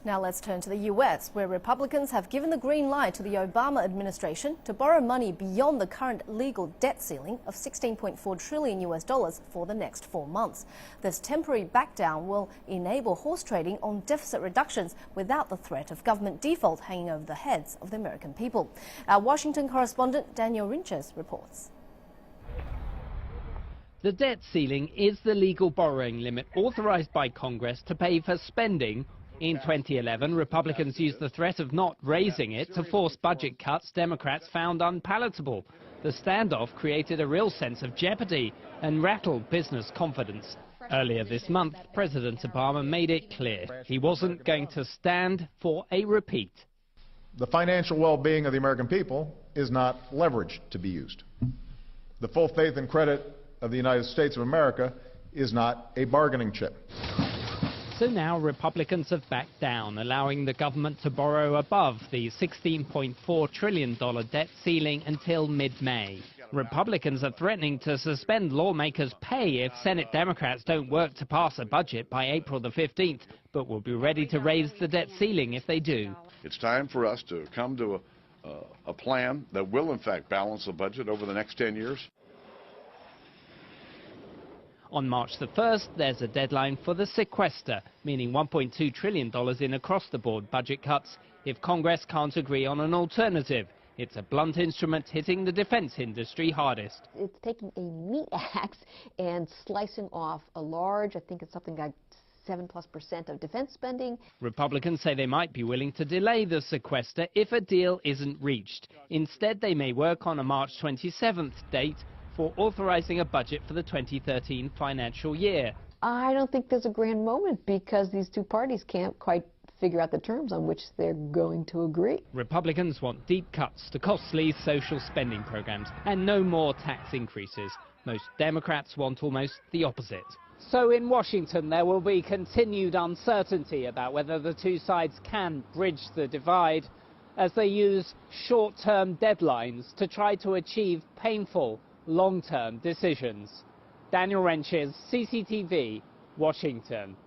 Now let's turn to the US, where Republicans have given the green light to the Obama administration to borrow money beyond the current legal debt ceiling of $16.4 trillion for the next 4 months. This temporary backdown will enable horse trading on deficit reductions without the threat of government default hanging over the heads of the American people. Our Washington correspondent Daniel Rinches reports. The debt ceiling is the legal borrowing limit authorized by Congress to pay for spending. In 2011, Republicans used the threat of not raising it to force budget cuts Democrats found unpalatable. The standoff created a real sense of jeopardy and rattled business confidence. Earlier this month, President Obama made it clear he wasn't going to stand for a repeat. The financial well-being of the American people is not leverage to be used. The full faith and credit of the United States of America is not a bargaining chip. So now Republicans have backed down, allowing the government to borrow above the $16.4 trillion debt ceiling until mid-May. Republicans are threatening to suspend lawmakers' pay if Senate Democrats don't work to pass a budget by April the 15th, but will be ready to raise the debt ceiling if they do. It's time for us to come to a plan that will, in fact, balance the budget over the next 10 years. On March the 1st, there's a deadline for the sequester, meaning $1.2 trillion in across-the-board budget cuts if Congress can't agree on an alternative. It's a blunt instrument hitting the defense industry hardest. It's taking a meat axe and slicing off a large, I think it's something like 7+% of defense spending. Republicans say they might be willing to delay the sequester if a deal isn't reached. Instead, they may work on a March 27th date for authorizing a budget for the 2013 financial year. I don't think there's a grand moment because these two parties can't quite figure out the terms on which they're going to agree. Republicans want deep cuts to costly social spending programs and no more tax increases. Most Democrats want almost the opposite. So in Washington, there will be continued uncertainty about whether the two sides can bridge the divide as they use short-term deadlines to try to achieve painful long-term decisions. Daniel Rinches, CCTV, Washington.